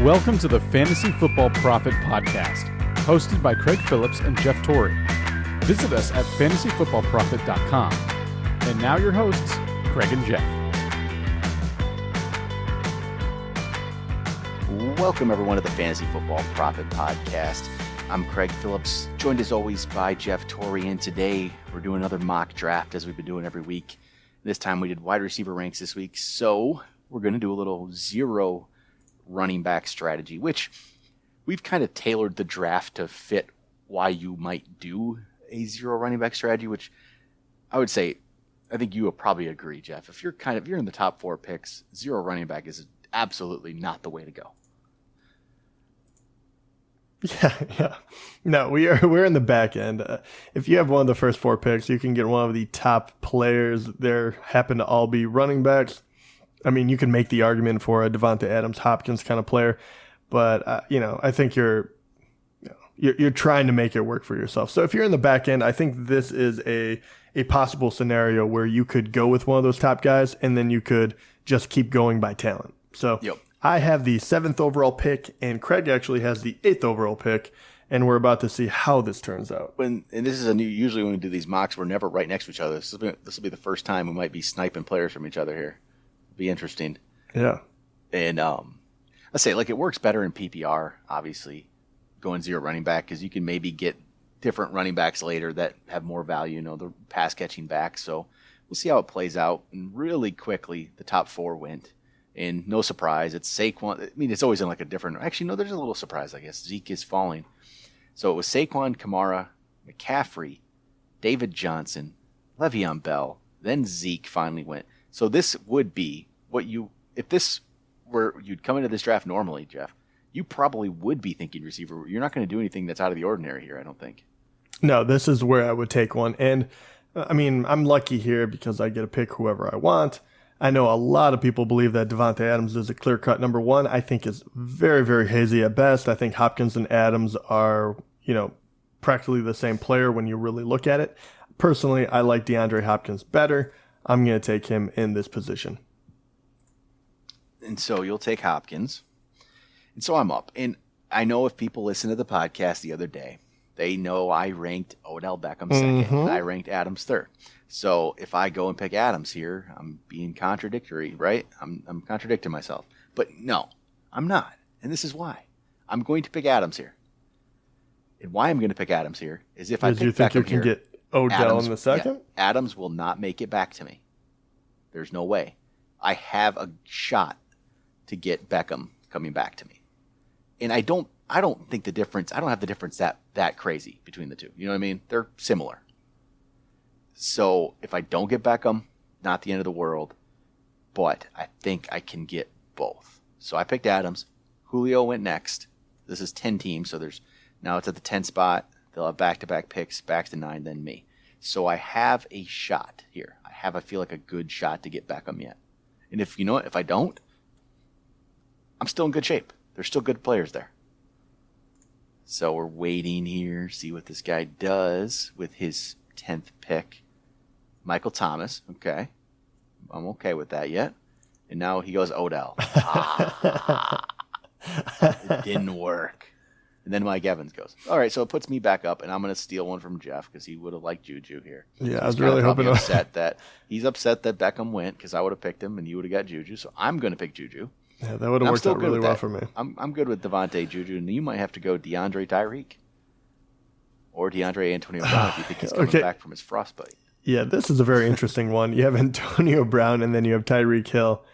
Welcome to the Fantasy Football Profit Podcast, hosted by Craig Phillips and Jeff Torrey. Visit us at fantasyfootballprofit.com. And now your hosts, Craig and Jeff. Welcome everyone to the Fantasy Football Profit Podcast. I'm Craig Phillips, joined as always by Jeff Torrey, and today we're doing another mock draft as we've been doing every week. This time we did wide receiver ranks this week, so we're going to do a little zero running back strategy, which we've kind of tailored the draft to fit why you might do a zero running back strategy, which I would say, I think you will probably agree, Jeff. If you're in the top 4 picks, zero running back is absolutely not the way to go. Yeah. No, we're in the back end. If you have one of the first 4 picks, you can get one of the top players there happen to all be running backs. I mean, you can make the argument for a Davante Adams, Hopkins kind of player, but I think you're trying to make it work for yourself. So if you're in the back end, I think this is a possible scenario where you could go with one of those top guys, and then you could just keep going by talent. So Yep. I have the 7th overall pick, and Craig actually has the 8th overall pick, and we're about to see how this turns out. Usually when we do these mocks, we're never right next to each other. This will be the first time we might be sniping players from each other here. Be interesting. Yeah. And let's say, it works better in PPR, obviously, going zero running back, because you can maybe get different running backs later that have more value, the pass catching back. So we'll see how it plays out. And really quickly, the top 4 went. And no surprise, it's Saquon. I mean, it's always in a different. Actually, no, there's a little surprise, I guess. Zeke is falling. So it was Saquon, Kamara, McCaffrey, David Johnson, Le'Veon Bell, then Zeke finally went. So this would be if this were, you'd come into this draft normally, Jeff, you probably would be thinking receiver. You're not going to do anything that's out of the ordinary here, I don't think. No, this is where I would take one. And I mean, I'm lucky here because I get to pick whoever I want. I know a lot of people believe that Davante Adams is a clear-cut number 1. I think is very, very hazy at best. I think Hopkins and Adams are, practically the same player when you really look at it. Personally, I like DeAndre Hopkins better. I'm going to take him in this position. And so you'll take Hopkins. And so I'm up. And I know if people listen to the podcast the other day, they know I ranked Odell Beckham 2nd. Mm-hmm. I ranked Adams 3rd. So if I go and pick Adams here, I'm being contradictory, right? I'm contradicting myself. But no, I'm not. And this is why. I'm going to pick Adams here. And why I'm going to pick Adams here is if I pick you think Beckham you can here, get Odell Adams, in the second? Yeah, Adams will not make it back to me. There's no way. I have a shot to get Beckham coming back to me. And I don't think the difference, I don't have the difference that crazy between the two. You know what I mean? They're similar. So if I don't get Beckham, not the end of the world, but I think I can get both. So I picked Adams. Julio went next. This is 10 teams, so now it's at the 10 spot. They'll have back-to-back picks, back to 9, then me. So I have a shot here. I feel like a good shot to get Beckham yet. And if I don't, I'm still in good shape. There's still good players there. So we're waiting here, see what this guy does with his 10th pick. Michael Thomas, okay. I'm okay with that yet. And now he goes Odell. It didn't work. And then Mike Evans goes. All right, so it puts me back up, and I'm going to steal one from Jeff because he would have liked Juju here. Yeah, So I was really hoping. He's upset that Beckham went because I would have picked him, and you would have got Juju. So I'm going to pick Juju. Yeah, that would have worked out really well for me. I'm good with Devontae, Juju, and you might have to go DeAndre Tyreek or DeAndre Antonio Brown if you think he's coming back from his frostbite. Yeah, this is a very interesting one. You have Antonio Brown, and then you have Tyreek Hill.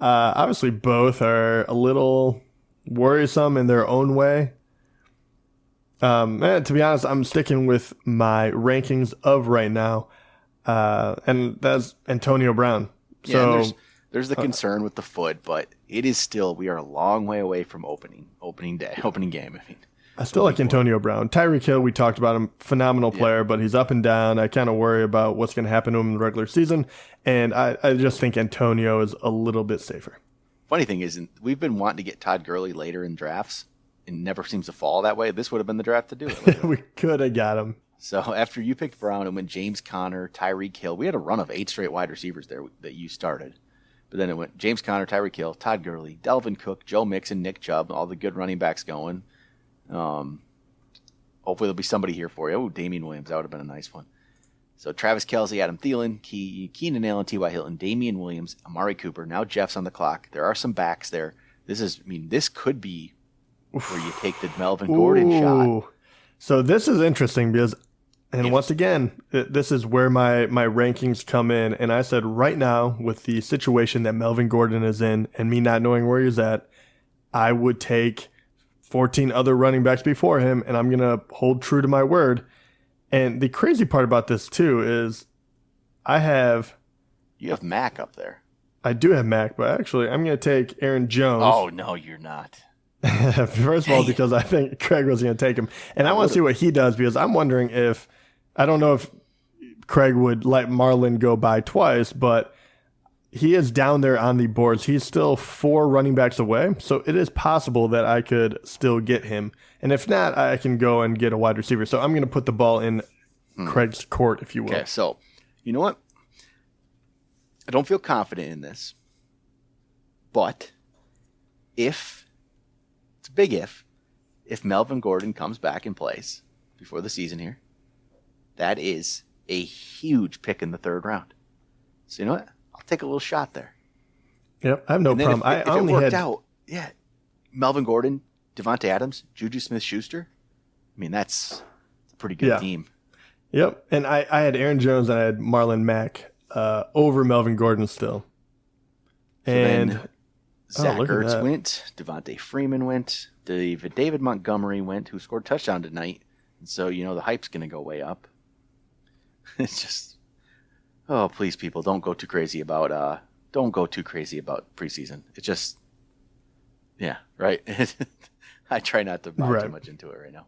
Obviously, both are a little worrisome in their own way. To be honest, I'm sticking with my rankings of right now, and that's Antonio Brown. So there's the concern with the foot, but it is still, we are a long way away from opening game. I still like Antonio Brown. Tyreek Hill, we talked about him, phenomenal player, but he's up and down. I kind of worry about what's going to happen to him in the regular season, and I just think Antonio is a little bit safer. Funny thing is, we've been wanting to get Todd Gurley later in drafts, and never seems to fall that way. This would have been the draft to do it. We could have got him. So after you picked Brown and went James Conner, Tyreek Hill, we had a run of 8 straight wide receivers there that you started. But then it went James Conner, Tyreek Hill, Todd Gurley, Delvin Cook, Joe Mixon, Nick Chubb, all the good running backs going. Hopefully there'll be somebody here for you. Oh, Damian Williams, that would have been a nice one. So Travis Kelce, Adam Thielen, Keenan Allen, T.Y. Hilton, Damian Williams, Amari Cooper. Now Jeff's on the clock. There are some backs there. This could be where you take the Melvin Gordon shot. So this is interesting because, and once again, this is where my rankings come in. And I said right now, with the situation that Melvin Gordon is in and me not knowing where he's at, I would take 14 other running backs before him, and I'm going to hold true to my word. And the crazy part about this, too, is you have Mac up there. I do have Mac, but actually I'm going to take Aaron Jones. Oh, no, you're not. First of all, because I think Craig was going to take him. And I want to see what he does, because I'm wondering I don't know if Craig would let Marlon go by twice, but he is down there on the boards. He's still 4 running backs away, so it is possible that I could still get him. And if not, I can go and get a wide receiver. So I'm going to put the ball in Craig's court, if you will. Okay, so you know what? I don't feel confident in this, but it's a big if Melvin Gordon comes back and plays before the season here, that is a huge pick in the 3rd round. So you know what? I'll take a little shot there. Yep, I have no problem. If it worked out, Melvin Gordon, Devontae Adams, Juju Smith-Schuster. I mean, that's a pretty good team. Yep, and I had Aaron Jones and I had Marlon Mack over Melvin Gordon still. And Zach Ertz went, Devontae Freeman went, David Montgomery went, who scored a touchdown tonight. And so, the hype's going to go way up. It's just, please, people, don't go too crazy about preseason. It's just, right. I try not to buy too much into it right now.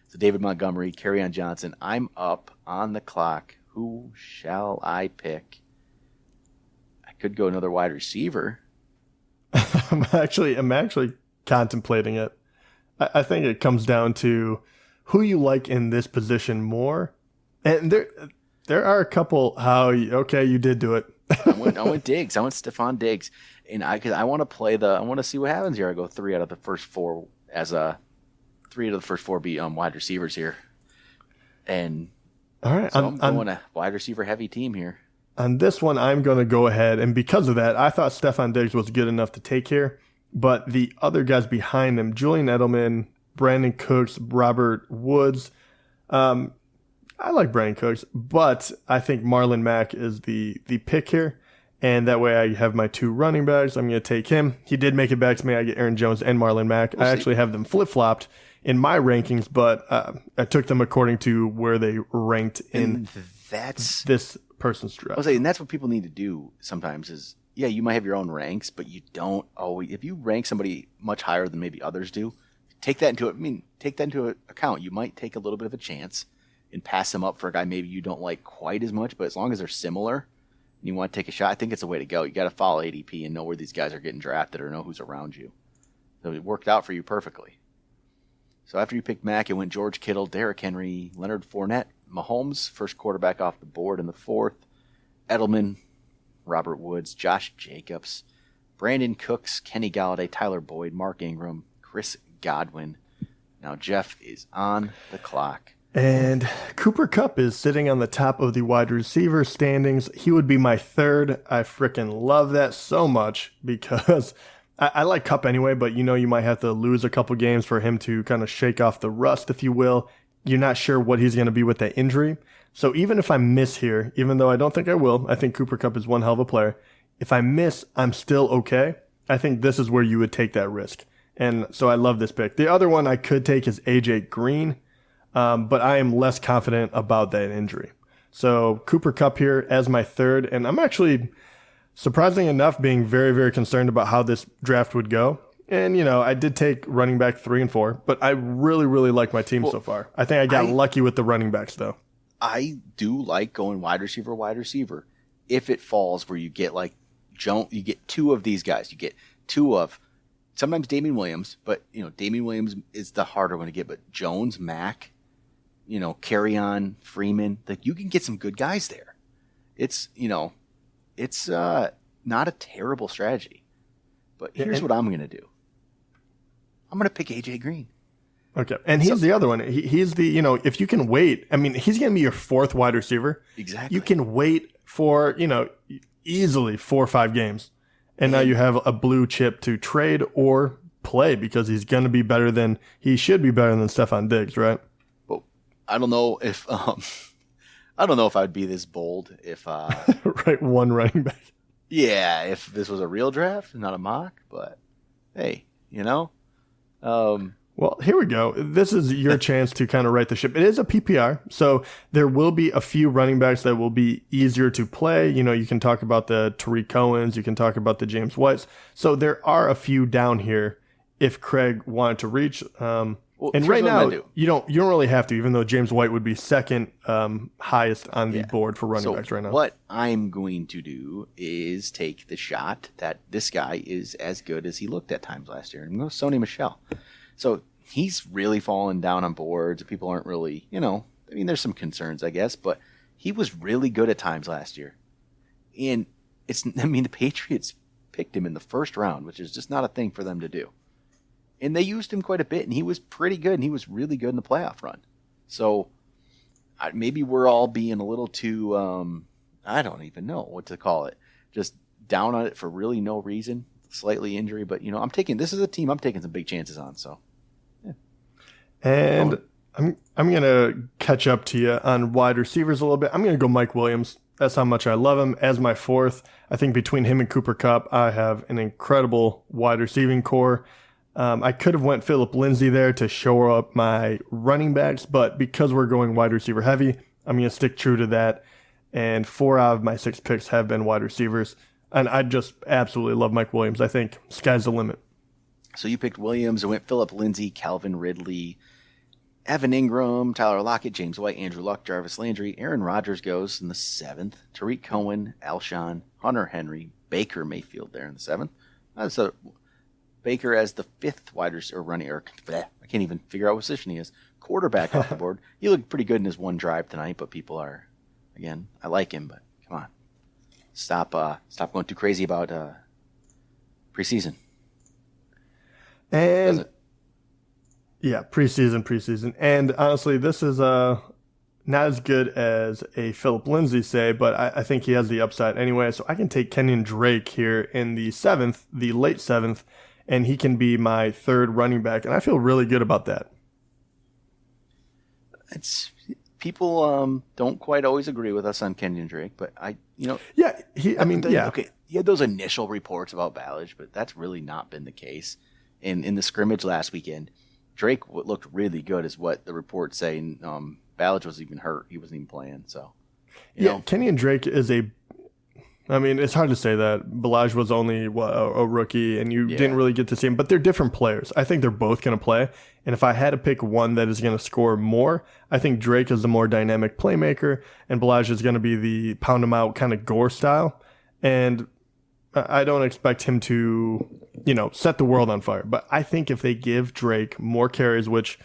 So David Montgomery, Kerryon Johnson. I'm up on the clock. Who shall I pick? I could go another wide receiver. I'm actually contemplating it. I think it comes down to who you like in this position more. And there are a couple you did do it. I went Diggs. I went Stephon Diggs. And I want to see what happens here. I go 3 out of the first 4 be wide receivers here. And all right, so I'm going a wide receiver heavy team here. On this one, I'm going to go ahead, and because of that, I thought Stephon Diggs was good enough to take here. But the other guys behind him, Julian Edelman, Brandon Cooks, Robert Woods. I like Brandon Cooks, but I think Marlon Mack is the pick here. And that way I have my 2 running backs. I'm going to take him. He did make it back to me. I get Aaron Jones and Marlon Mack. I actually have them flip-flopped in my rankings, but I took them according to where they ranked in this person's draft. I was saying, and that's what people need to do sometimes is, you might have your own ranks, but you don't always. If you rank somebody much higher than maybe others do, take that into account. You might take a little bit of a chance and pass them up for a guy maybe you don't like quite as much, but as long as they're similar and you want to take a shot, I think it's a way to go. You got to follow ADP and know where these guys are getting drafted or know who's around you. So it worked out for you perfectly. So after you picked Mack, it went George Kittle, Derrick Henry, Leonard Fournette, Mahomes, first quarterback off the board in the 4th, Edelman, Robert Woods, Josh Jacobs, Brandon Cooks, Kenny Galladay, Tyler Boyd, Mark Ingram, Chris Godwin. Now Jeff is on the clock. And Cooper Kupp is sitting on the top of the wide receiver standings. He would be my 3rd. I freaking love that so much because I like Kupp anyway, but you might have to lose a couple games for him to kind of shake off the rust, if you will. You're not sure what he's going to be with that injury. So even if I miss here, even though I don't think I will, I think Cooper Kupp is one hell of a player. If I miss, I'm still okay. I think this is where you would take that risk. And so I love this pick. The other one I could take is AJ Green, but I am less confident about that injury. So Cooper Kupp here as my 3rd, and I'm actually, surprisingly enough, being very, very concerned about how this draft would go. And, I did take running back 3 and 4, but I really, really like my team so far. I think I got lucky with the running backs, though. I do like going wide receiver. If it falls where you get you get 2 of these guys. You get 2 of sometimes Damian Williams, but, Damian Williams is the harder one to get. But Jones, Mack, Kerryon, Freeman, you can get some good guys there. It's not a terrible strategy. But here's what I'm going to do. I'm going to pick AJ Green. Okay. And he's the other one. He's the, if you can wait, I mean, he's going to be your fourth wide receiver. Exactly. You can wait for, easily 4 or 5 games. And now you have a blue chip to trade or play because he should be better than Stephon Diggs, right? Well, I don't know if I would be this bold if right, one running back. Yeah, if this was a real draft, not a mock, but hey, Well, here we go. This is your chance to kind of right the ship. It is a PPR, so there will be a few running backs that will be easier to play. You can talk about the Tariq Cohens, you can talk about the James Whites. So there are a few down here if Craig wanted to reach. And right now, you don't really have to, even though James White would be second highest on the board for running backs right now. What I'm going to do is take the shot that this guy is as good as he looked at times last year. I'm going to Sony Michel. So he's really fallen down on boards. People aren't really, there's some concerns, I guess, but he was really good at times last year. And the Patriots picked him in the first round, which is just not a thing for them to do. And they used him quite a bit, and he was pretty good, and he was really good in the playoff run. So maybe we're all being a little too, I don't even know what to call it, just down on it for really no reason, slightly injury. But, this is a team I'm taking some big chances on, so. Yeah. And I'm going to catch up to you on wide receivers a little bit. I'm going to go Mike Williams. That's how much I love him as my fourth. I think between him and Cooper Kupp, I have an incredible wide receiving core. I could have went Phillip Lindsay there to shore up my running backs, but because we're going wide receiver heavy, I'm going to stick true to that. And 4 out of my 6 picks have been wide receivers. And I just absolutely love Mike Williams. I think sky's the limit. So you picked Williams. I went Phillip Lindsay, Calvin Ridley, Evan Ingram, Tyler Lockett, James White, Andrew Luck, Jarvis Landry. Aaron Rodgers goes in the 7th. Tariq Cohen, Alshon, Hunter Henry, Baker Mayfield there in the 7th. So Baker as the 5th wide receiver running, I can't even figure out what position he is. Quarterback off the board. He looked pretty good in his one drive tonight, but people are, again, I like him, but come on. Stop going too crazy about preseason. And yeah, preseason. And honestly, this is not as good as a Phillip Lindsay, say, but I think he has the upside anyway. So I can take Kenyon Drake here in the 7th, the late 7th, and he can be my 3rd running back. And I feel really good about that. People don't quite always agree with us on Kenyon Drake, but Okay. He had those initial reports about Ballage, but that's really not been the case. In the scrimmage last weekend, Drake looked really good, is what the reports say. Ballage was even hurt; he wasn't even playing. So, Kenyon Drake is it's hard to say that. Ballage was only a rookie, and you didn't really get to see him. But they're different players. I think they're both going to play. And if I had to pick one that is going to score more, I think Drake is the more dynamic playmaker, and Ballage is going to be the pound him out kind of Gore style. And I don't expect him to, set the world on fire. But I think if they give Drake more carries, which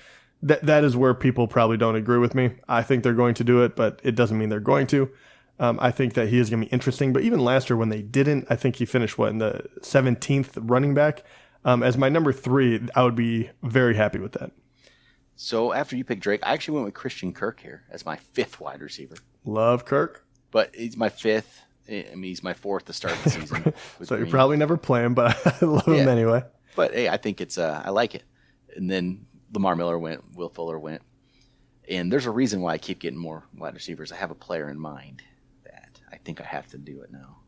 that is where people probably don't agree with me. I think they're going to do it, but it doesn't mean they're going to. I think that he is going to be interesting. But even last year when they didn't, I think he finished, in the 17th running back. As my number 3, I would be very happy with that. So after you picked Drake, I actually went with Christian Kirk here as my 5th wide receiver. Love Kirk. But he's my 5th. He's my 4th to start the season. So you probably never play him, but I love him anyway. But hey, I think I like it. And then Lamar Miller went, Will Fuller went. And there's a reason why I keep getting more wide receivers. I have a player in mind that I think I have to do it now.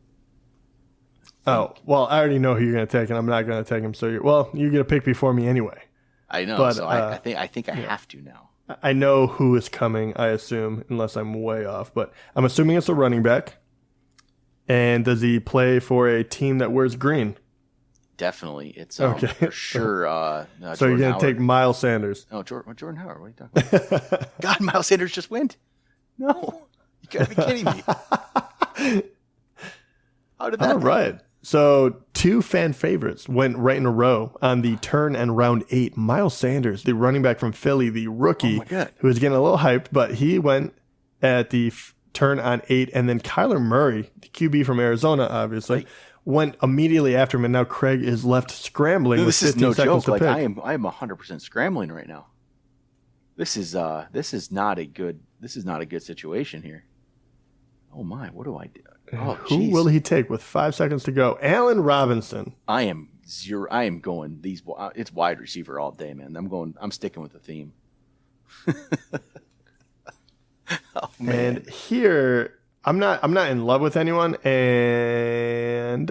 Oh, well, I already know who you're going to take, and I'm not going to take him. So you get a pick before me anyway. I know, but, so I think I have to now. I know who is coming, I assume, unless I'm way off. But I'm assuming it's a running back. And does he play for a team that wears green? Definitely. It's okay. For sure. So you're going to take Miles Sanders. Oh, Jordan Howard. What are you talking about? God, Miles Sanders just went. No. You got to be kidding me. How did that All right. So 2 fan favorites went right in a row on the turn and round 8. Miles Sanders, the running back from Philly, the rookie, who was getting a little hyped, but he went at the turn on 8, and then Kyler Murray, the QB from Arizona, obviously, went immediately after him, and now Craig is left scrambling with 15 seconds to pick. Like I am 100% scrambling right now. This is not a good situation here. Oh my, what do I do? Oh, who will he take with 5 seconds to go? Allen Robinson. I am going it's wide receiver all day, man. I'm sticking with the theme. Oh man. And here I'm not in love with anyone, and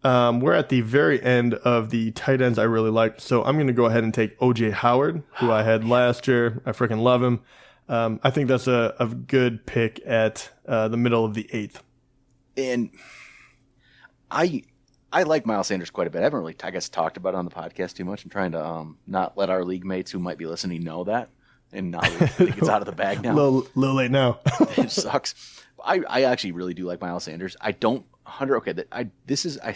we're at the very end of the tight ends I really like. So I'm going to go ahead and take OJ Howard, who I had last year. I freaking love him. I think that's a good pick at the middle of the 8th. And I like Miles Sanders quite a bit. I haven't really, I guess, talked about it on the podcast too much. I'm trying to not let our league mates who might be listening know that, and not think it's out of the bag now. Little late now. It sucks. I actually really do like Miles Sanders. I don't I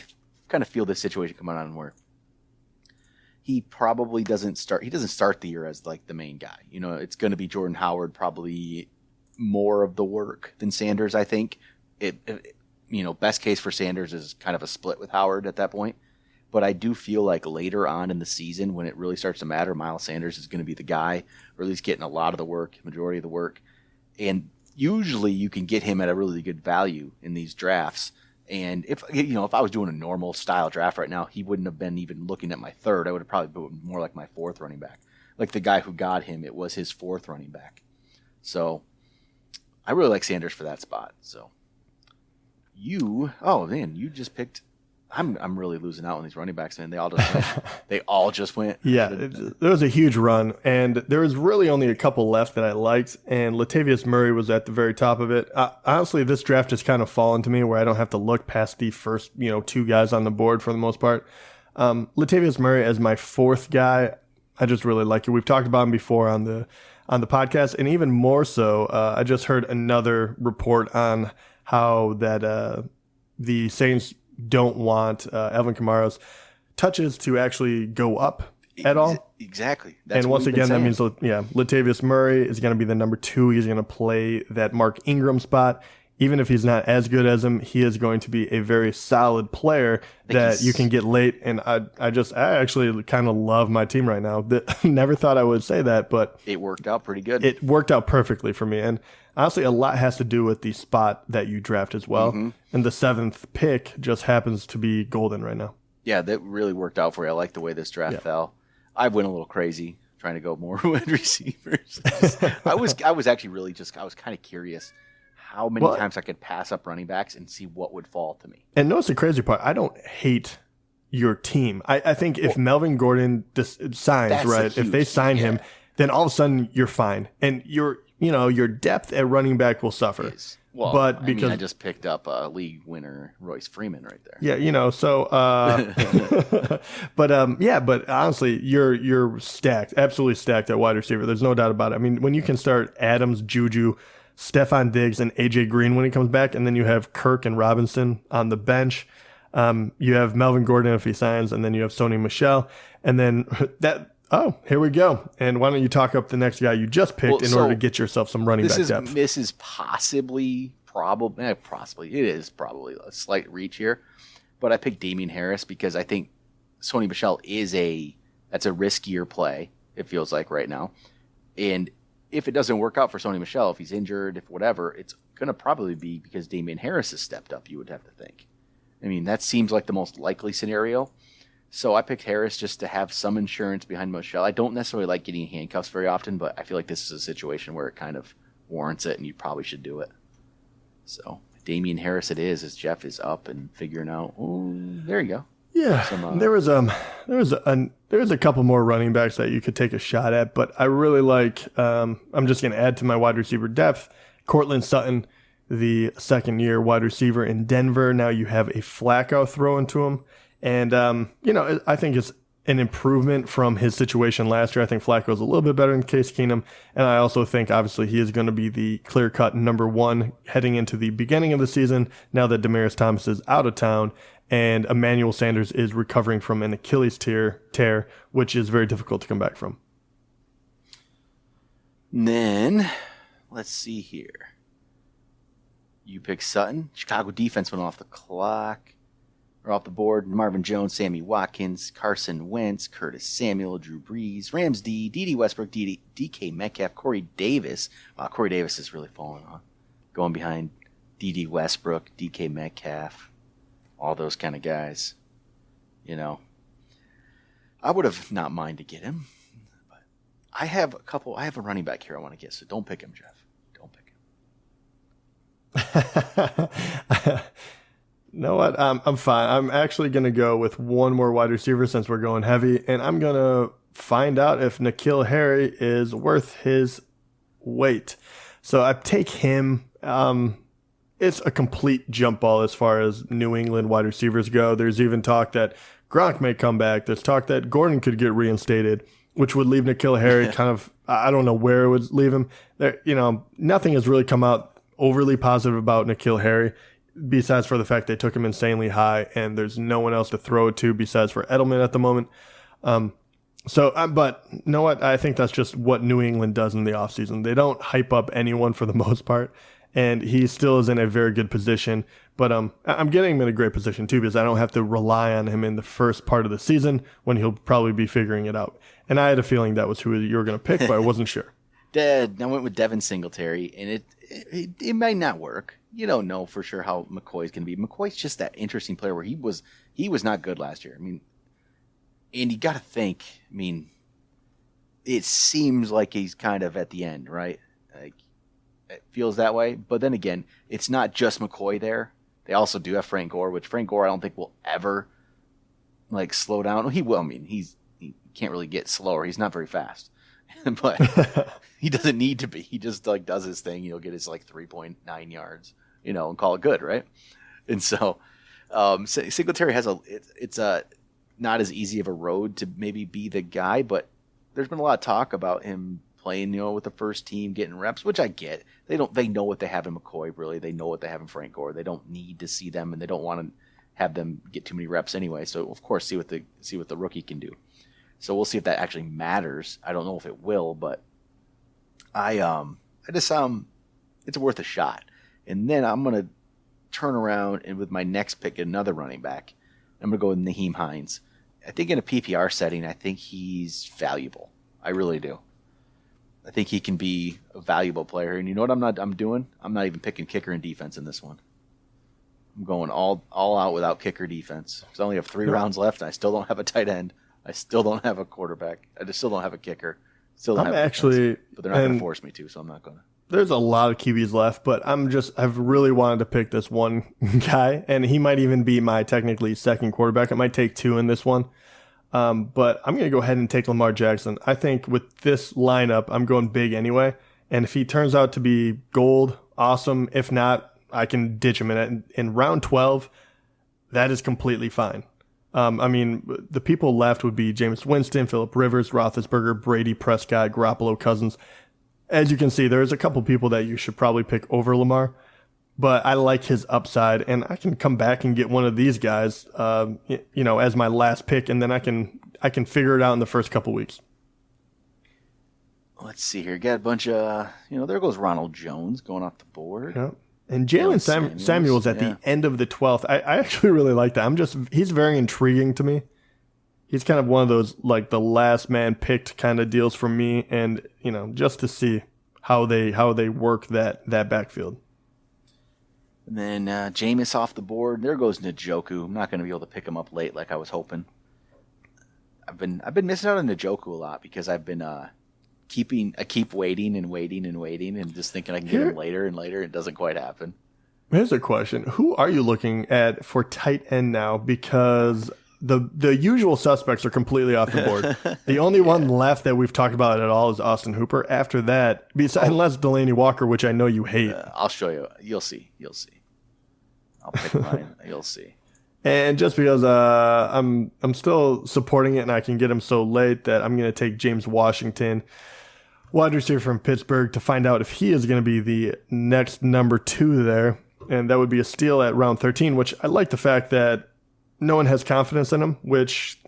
kind of feel this situation coming on where he probably doesn't start. He doesn't start the year as like the main guy. You know, it's going to be Jordan Howard probably more of the work than Sanders. I think best case for Sanders is kind of a split with Howard at that point. But I do feel like later on in the season, when it really starts to matter, Miles Sanders is going to be the guy, or at least getting a lot of the work, majority of the work. And usually you can get him at a really good value in these drafts. And if I was doing a normal style draft right now, he wouldn't have been even looking at my 3rd. I would have probably been more like my 4th running back. Like the guy who got him, it was his 4th running back. So I really like Sanders for that spot. So you just picked. I'm really losing out on these running backs, man. They all just went. Yeah, there was a huge run, and there was really only a couple left that I liked, and Latavius Murray was at the very top of it. Honestly, this draft just kind of fallen to me where I don't have to look past the first 2 guys on the board for the most part. Latavius Murray as my 4th guy, I just really like it. We've talked about him before on the podcast, and even more so, I just heard another report on how that the Saints don't want Alvin Kamara's touches to actually go up at all. Exactly. That's and once again, that means, Latavius Murray is going to be the number 2. He's going to play that Mark Ingram spot. Even if he's not as good as him, he is going to be a very solid player that you can get late. And I actually kind of love my team right now. Never thought I would say that, but it worked out pretty good. It worked out perfectly for me. And honestly, a lot has to do with the spot that you draft as well. Mm-hmm. And the 7th pick just happens to be golden right now. Yeah, that really worked out for you. I like the way this draft fell. I went a little crazy trying to go more wide receivers. I was actually really I was kind of curious how many times I could pass up running backs and see what would fall to me. And notice the crazy part, I don't hate your team. I think if Melvin Gordon signs, right, if they sign him, then all of a sudden you're fine. And your depth at running back will suffer. Well, but because I just picked up a league winner, Royce Freeman, right there. Yeah, so but honestly, you're stacked, absolutely stacked at wide receiver. There's no doubt about it. I mean, when you can start Adams, Juju, Stephon Diggs, and AJ Green when he comes back, and then you have Kirk and Robinson on the bench. You have Melvin Gordon if he signs, and then you have Sony Michel, and then that. Oh, here we go. And why don't you talk up the next guy you just picked in order to get yourself some running back depth? This is probably a slight reach here, but I picked Damian Harris because I think Sony Michel that's a riskier play, it feels like right now. And if it doesn't work out for Sony Michel, if he's injured, if whatever, it's going to probably be because Damian Harris has stepped up, you would have to think. I mean, that seems like the most likely scenario. So I picked Harris just to have some insurance behind Michel. I don't necessarily like getting handcuffs very often, but I feel like this is a situation where it kind of warrants it, and you probably should do it. So Damian Harris it is, as Jeff is up and figuring out. Oh, there you go. Yeah, there was a couple more running backs that you could take a shot at, but I really like. I'm just going to add to my wide receiver depth. Cortland Sutton, the 2nd-year wide receiver in Denver. Now you have a Flacco throw into him. And, I think it's an improvement from his situation last year. I think Flacco is a little bit better than Case Keenum. And I also think, obviously, he is going to be the clear-cut number 1 heading into the beginning of the season now that Demaryius Thomas is out of town and Emmanuel Sanders is recovering from an Achilles tear, which is very difficult to come back from. And then, let's see here. You pick Sutton. Chicago defense went off the clock. Or off the board. Marvin Jones, Sammy Watkins, Carson Wentz, Curtis Samuel, Drew Brees, Rams D, D.D. Westbrook, DK Metcalf, Corey Davis. Wow, Corey Davis is really falling on. Going behind D.D. Westbrook, DK Metcalf, all those kind of guys. You know, I would have not mind to get him. But I have a running back here I want to get, so don't pick him, Jeff. Don't pick him. You know what? I'm fine. I'm actually going to go with one more wide receiver since we're going heavy, and I'm going to find out if N'Keal Harry is worth his weight. So I take him. It's a complete jump ball as far as New England wide receivers go. There's even talk that Gronk may come back. There's talk that Gordon could get reinstated, which would leave N'Keal Harry kind of, I don't know where it would leave him. There, nothing has really come out overly positive about N'Keal Harry, besides for the fact they took him insanely high, and there's no one else to throw it to besides for Edelman at the moment. But you know what? I think that's just what New England does in the offseason. They don't hype up anyone for the most part, and he still is in a very good position. But I'm getting him in a great position too, because I don't have to rely on him in the first part of the season when he'll probably be figuring it out. And I had a feeling that was who you were going to pick, but I wasn't sure. I went with Devin Singletary, and it might not work. You don't know for sure how McCoy's going to be. McCoy's just that interesting player where he was not good last year. I mean, and you got to think, I mean, it seems like he's kind of at the end, right? Like, it feels that way. But then again, it's not just McCoy there. They also do have Frank Gore, which Frank Gore I don't think will ever like slow down. Well, he will. I mean, he can't really get slower. He's not very fast. But he doesn't need to be. He just like does his thing. He'll get his like 3.9 yards, and call it good, right? And so Singletary has it's not as easy of a road to maybe be the guy, but there's been a lot of talk about him playing, with the first team, getting reps, which I get. They know what they have in McCoy, really. They know what they have in Frank Gore. They don't need to see them, and they don't want to have them get too many reps anyway. So of course, see what the rookie can do. So we'll see if that actually matters. I don't know if it will, but I just it's worth a shot. And then I'm gonna turn around and with my next pick, get another running back. I'm gonna go with Nyheim Hines. I think in a PPR setting, I think he's valuable. I really do. I think he can be a valuable player. And you know what I'm doing? I'm not even picking kicker and defense in this one. I'm going all out without kicker defense. Because I only have 3 rounds left, and I still don't have a tight end. I still don't have a quarterback. I just still don't have a kicker. Still don't have a defense. But they're not going to force me to, so I'm not going to. There's a lot of QBs left, but I've really wanted to pick this one guy, and he might even be my technically second quarterback. It might take 2 in this one. But I'm going to go ahead and take Lamar Jackson. I think with this lineup, I'm going big anyway. And if he turns out to be gold, awesome. If not, I can ditch him in round 12. That is completely fine. The people left would be Jameis Winston, Phillip Rivers, Roethlisberger, Brady, Prescott, Garoppolo, Cousins. As you can see, there's a couple people that you should probably pick over Lamar, but I like his upside, and I can come back and get one of these guys, as my last pick, and then I can figure it out in the first couple weeks. Let's see here. Got a bunch of, there goes Ronald Jones going off the board. Yeah. And Jalen Samuels at the end of the 12th. I actually really like that. He's very intriguing to me. He's kind of one of those, like, the last man picked kind of deals for me. And, just to see how they work that backfield. And then Jameis off the board. There goes Njoku. I'm not going to be able to pick him up late like I was hoping. I've been missing out on Njoku a lot because I've been I keep waiting and just thinking I can get him later and later. It doesn't quite happen. Here's a question. Who are you looking at for tight end now? Because the usual suspects are completely off the board. The only one left that we've talked about at all is Austin Hooper. After that, unless Delaney Walker, which I know you hate. I'll show you. You'll see. I'll pick mine. You'll see. And just because I'm still supporting it and I can get him so late that I'm going to take James Washington, wide receiver from Pittsburgh, to find out if he is going to be the next number 2 there. And that would be a steal at round 13, which I like the fact that no one has confidence in him, which,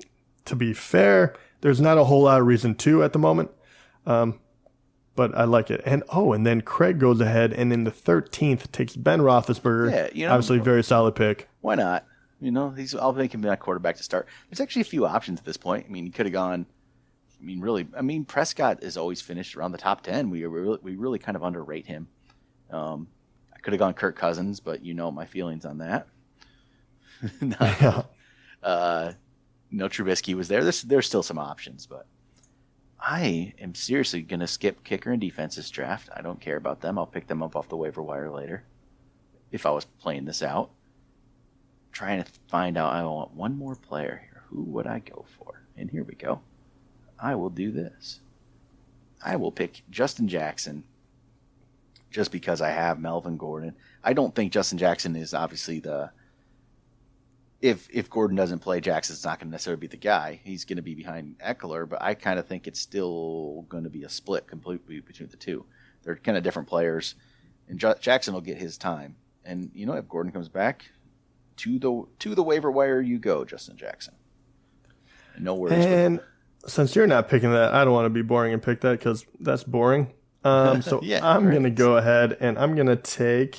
to be fair, there's not a whole lot of reason to at the moment. But but I like it. And then Craig goes ahead and in the 13th takes Ben Roethlisberger. Yeah, obviously very solid pick. Why not? I'll make him my quarterback to start. There's actually a few options at this point. I mean, he could have gone. Prescott is always finished around the top 10. We really kind of underrate him. I could have gone Kirk Cousins, but my feelings on that. Trubisky was there. There's still some options, but I am seriously going to skip kicker and defense this draft. I don't care about them. I'll pick them up off the waiver wire later if I was playing this out. Trying to find out, I want one more player here. Who would I go for? And here we go. I will do this. I will pick Justin Jackson just because I have Melvin Gordon. I don't think Justin Jackson is obviously if Gordon doesn't play, Jackson's not going to necessarily be the guy. He's going to be behind Eckler, but I kind of think it's still going to be a split completely between the two. They're kind of different players, and Jackson will get his time. And if Gordon comes back, to the waiver wire you go, Justin Jackson. No worries. And since you're not picking that, I don't want to be boring and pick that because that's boring. So Yeah, I'm going to go ahead and I'm going to take.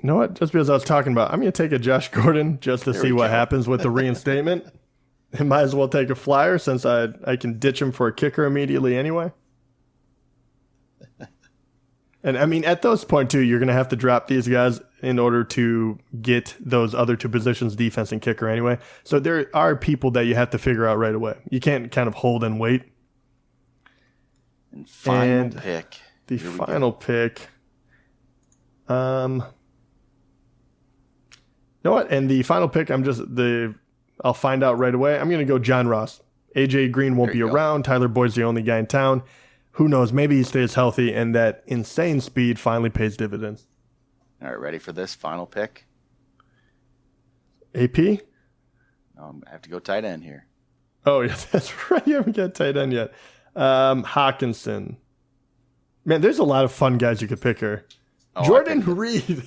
You know what? Just because I was talking about, I'm going to take a Josh Gordon just to see what happens with the reinstatement. I might as well take a flyer since I can ditch him for a kicker immediately anyway. And I mean, at those point too, you're going to have to drop these guys in order to get those other two positions, defense and kicker anyway. So there are people that you have to figure out right away. You can't kind of hold and wait. And final pick. The final pick. You know what? And the final pick, I'll find out right away. I'm going to go John Ross. AJ Green won't be around. Tyler Boyd's the only guy in town. Who knows? Maybe he stays healthy and that insane speed finally pays dividends. All right, ready for this final pick? AP? I have to go tight end here. Oh, yeah, that's right. You haven't got tight end yet. Hawkinson. Man, there's a lot of fun guys you could pick here. Jordan Reed.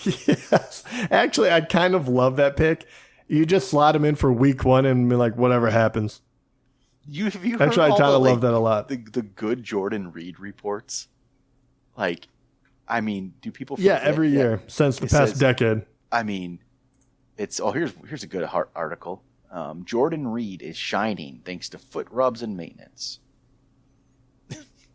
Yes. Actually, I kind of love that pick. You just slot him in for week 1 and be like, whatever happens. Actually, I kind of love that a lot. The good Jordan Reed reports. Do people forget? Yeah, every year since the past decade. It's here's a good article. Jordan Reed is shining thanks to foot rubs and maintenance.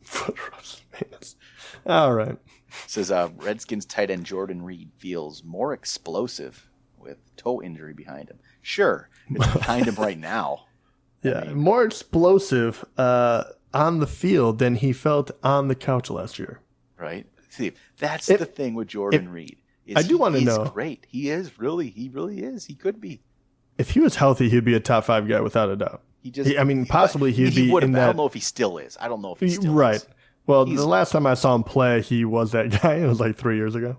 Foot rubs and maintenance. All right. It says Redskins tight end Jordan Reed feels more explosive with toe injury behind him. Sure, it's behind him right now. Yeah, more explosive on the field than he felt on the couch last year. Right. See, that's the thing with Jordan Reed. I do want to know. Great. He really is. He could be. If he was healthy, he'd be a top 5 guy without a doubt. Possibly he'd be in that. I don't know if he still is. I don't know if he still is. Right. Well, the last time I saw him play, he was that guy. It was like 3 years ago.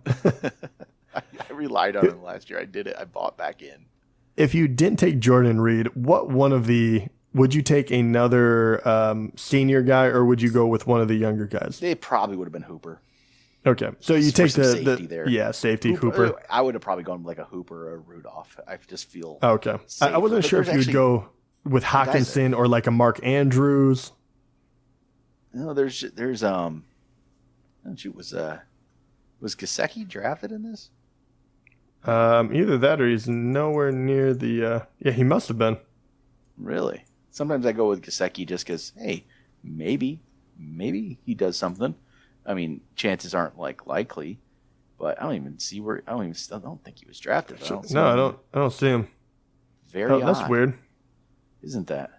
I relied on him last year. I did it. I bought back in. If you didn't take Jordan Reed, would you take another senior guy or would you go with one of the younger guys? They probably would have been Hooper. Okay. So you take safety there. Yeah, safety Hooper. I would have probably gone like a Hooper or a Rudolph. I just feel okay. I wasn't sure if you would go with Hawkinson or like a Mark Andrews. No, there's was Gesicki drafted in this? Either that or he's nowhere near the he must have been. Really? Sometimes I go with Gesicki just because, hey, maybe he does something. I mean, chances aren't likely, but I don't even see where. I don't think he was drafted. I don't see him. Very odd. That's weird, isn't that?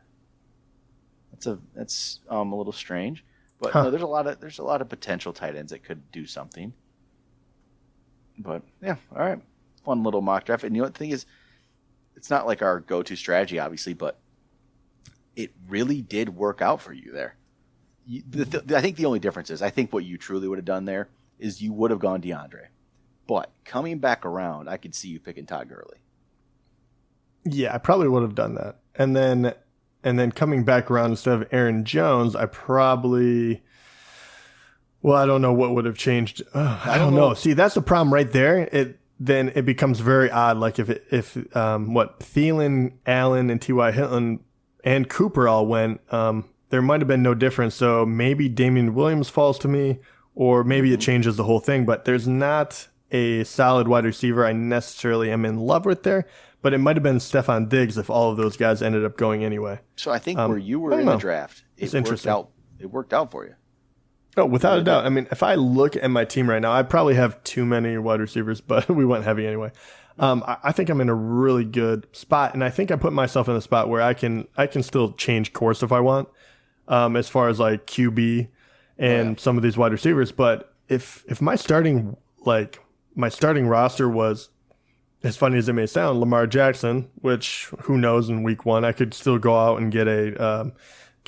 That's a little strange. But no, there's a lot of potential tight ends that could do something. But yeah, all right, fun little mock draft. And the thing is, it's not like our go-to strategy, obviously, but it really did work out for you there. I think the only difference is, I think what you truly would have done there is you would have gone DeAndre. But coming back around, I could see you picking Todd Gurley. Yeah, I probably would have done that. And then coming back around instead of Aaron Jones, I probably... Well, I don't know what would have changed. I don't know. See, that's the problem right there. Then it becomes very odd. Like if Thielen, Allen, and T.Y. Hilton and Cooper all went, there might have been no difference. So maybe Damian Williams falls to me, or maybe it changes the whole thing. But there's not a solid wide receiver I necessarily am in love with there. But it might have been Stephon Diggs if all of those guys ended up going anyway. So I think where you were in the draft, it worked out for you. Oh, without a doubt. I mean, if I look at my team right now, I probably have too many wide receivers, but we went heavy anyway. I think I'm in a really good spot, and I think I put myself in a spot where I can still change course if I want, as far as like QB and some of these wide receivers. But if my starting roster was, as funny as it may sound, Lamar Jackson, which who knows in week 1, I could still go out and get a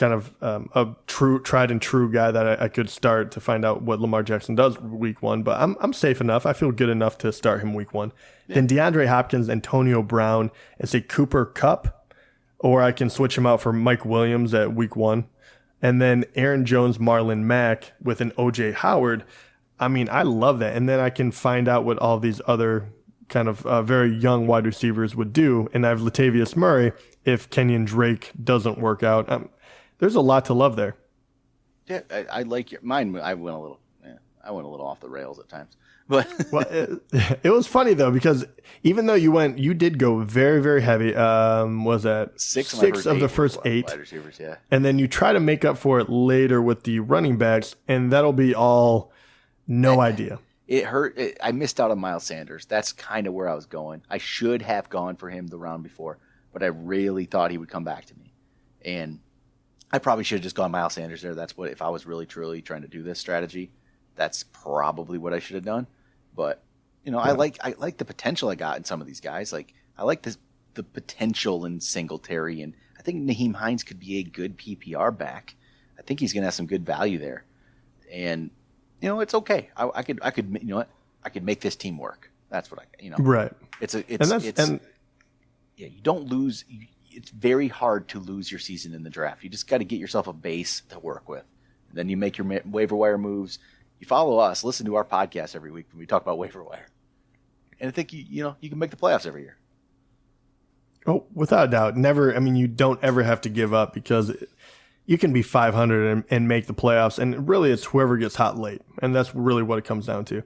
a true tried and true guy that I could start to find out what Lamar Jackson does week 1, but I'm safe enough. I feel good enough to start him week 1. Yeah. Then DeAndre Hopkins, Antonio Brown, and say Cooper Kupp, or I can switch him out for Mike Williams at week 1. And then Aaron Jones, Marlon Mack with an OJ Howard. I mean, I love that. And then I can find out what all these other kind of very young wide receivers would do. And I have Latavius Murray if Kenyon Drake doesn't work out. There's a lot to love there. Yeah, I like your mine. I went a little off the rails at times, but well, it was funny though, because even though you did go very, very heavy. Was that six of the first 8 wide receivers? Yeah, and then you try to make up for it later with the running backs, and that'll be all no idea. It hurt. I missed out on Miles Sanders. That's kind of where I was going. I should have gone for him the round before, but I really thought he would come back to me, and I probably should have just gone Miles Sanders there. That's what, if I was really truly trying to do this strategy, that's probably what I should have done. But I like the potential I got in some of these guys. Like I like the potential in Singletary, and I think Nyheim Hines could be a good PPR back. I think he's going to have some good value there, and it's okay. I could make this team work. That's what right. You don't lose. It's very hard to lose your season in the draft. You just got to get yourself a base to work with. And then you make your waiver wire moves. You follow us, listen to our podcast every week when we talk about waiver wire. And I think you can make the playoffs every year. Oh, without a doubt. Never. I mean, you don't ever have to give up, because you can be 500 and make the playoffs. And really, it's whoever gets hot late. And that's really what it comes down to.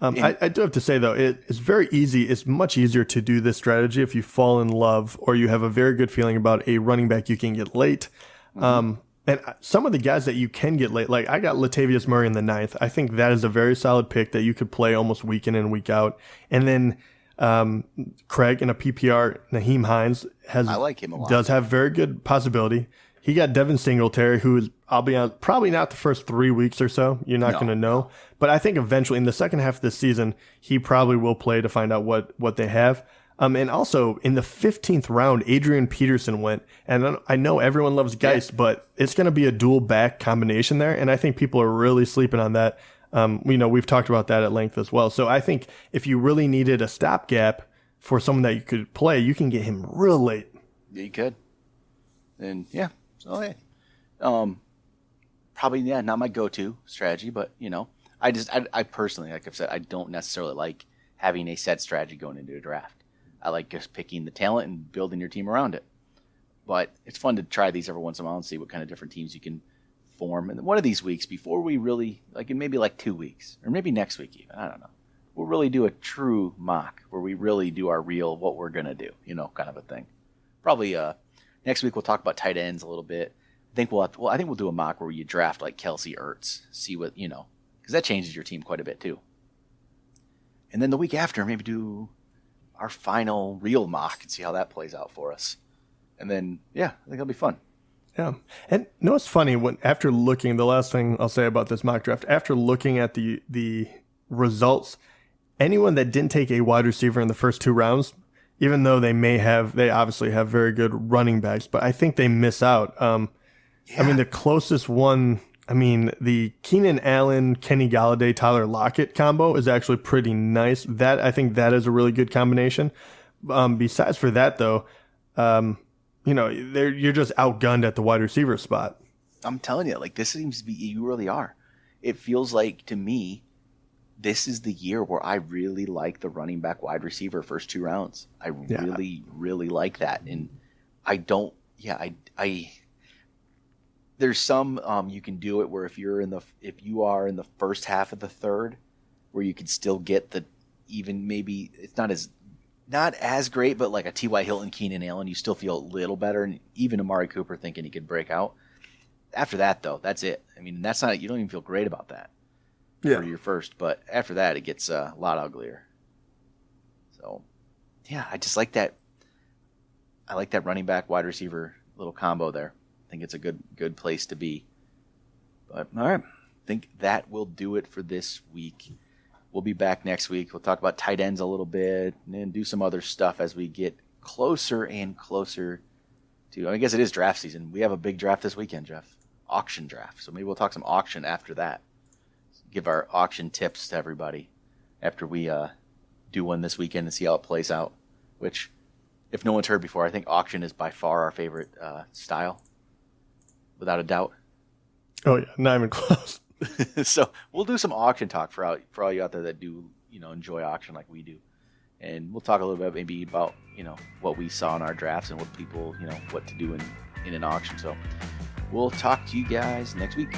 I do have to say, though, it's very easy. It's much easier to do this strategy if you fall in love or you have a very good feeling about a running back you can get late. And some of the guys that you can get late, like I got Latavius Murray in the 9th. I think that is a very solid pick that you could play almost week in and week out. And then Craig in a PPR, Nyheim Hines I like him a lot. Does have very good possibility. He got Devin Singletary, who is, I'll be honest, probably not the first 3 weeks or so. You're not going to know. But I think eventually in the second half of the season, he probably will play to find out what they have. And also in the 15th round, Adrian Peterson went. And I know everyone loves Geist, but it's going to be a dual back combination there. And I think people are really sleeping on that. We've talked about that at length as well. So I think if you really needed a stopgap for someone that you could play, you can get him real late. Yeah, you could. And so hey, probably not my go-to strategy, but I personally, like I've said, I don't necessarily like having a set strategy going into a draft. I like just picking the talent and building your team around it. But it's fun to try these every once in a while and see what kind of different teams you can form. And one of these weeks, before we really, like in maybe like 2 weeks, or maybe next week even, I don't know, we'll really do a true mock where we really do our real what we're going to do, kind of a thing. Probably next week we'll talk about tight ends a little bit. I think we'll do a mock where you draft like Kelsey Ertz, see what, because that changes your team quite a bit too. And then the week after, maybe do our final real mock and see how that plays out for us. And then, I think it'll be fun. Yeah. And what's funny, after looking, the last thing I'll say about this mock draft, after looking at the results, anyone that didn't take a wide receiver in the first 2 rounds, even though they obviously have very good running backs, but I think they miss out. I mean, the closest one, the Keenan Allen, Kenny Galladay, Tyler Lockett combo is actually pretty nice. I think that is a really good combination. Besides for that, though, you're just outgunned at the wide receiver spot. I'm telling you, like, this seems to be, you really are. It feels like, to me, this is the year where I really like the running back wide receiver first 2 rounds. I really, really like that. And I don't yeah, I there's some you can do it where if you are in the first half of the third, where you can still get the even maybe it's not as great, but like a T.Y. Hilton, Keenan Allen, you still feel a little better, and even Amari Cooper thinking he could break out. After that, though, that's it. I mean, that's not you don't even feel great about that for your first, but after that, it gets a lot uglier. So, yeah, I just like that. I like that running back wide receiver little combo there. I think it's a good place to be. But all right, I think that will do it for this week. We'll be back next week. We'll talk about tight ends a little bit and then do some other stuff as we get closer and closer to. I guess it is draft season. We have a big draft this weekend, Jeff. Auction draft. So maybe we'll talk some auction after that. Give our auction tips to everybody after we do one this weekend and see how it plays out. Which, if no one's heard before, I think auction is by far our favorite style, without a doubt. Oh yeah, not even close. So we'll do some auction talk for all you out there that do enjoy auction like we do, and we'll talk a little bit maybe about what we saw in our drafts and what people what to do in an auction. So we'll talk to you guys next week.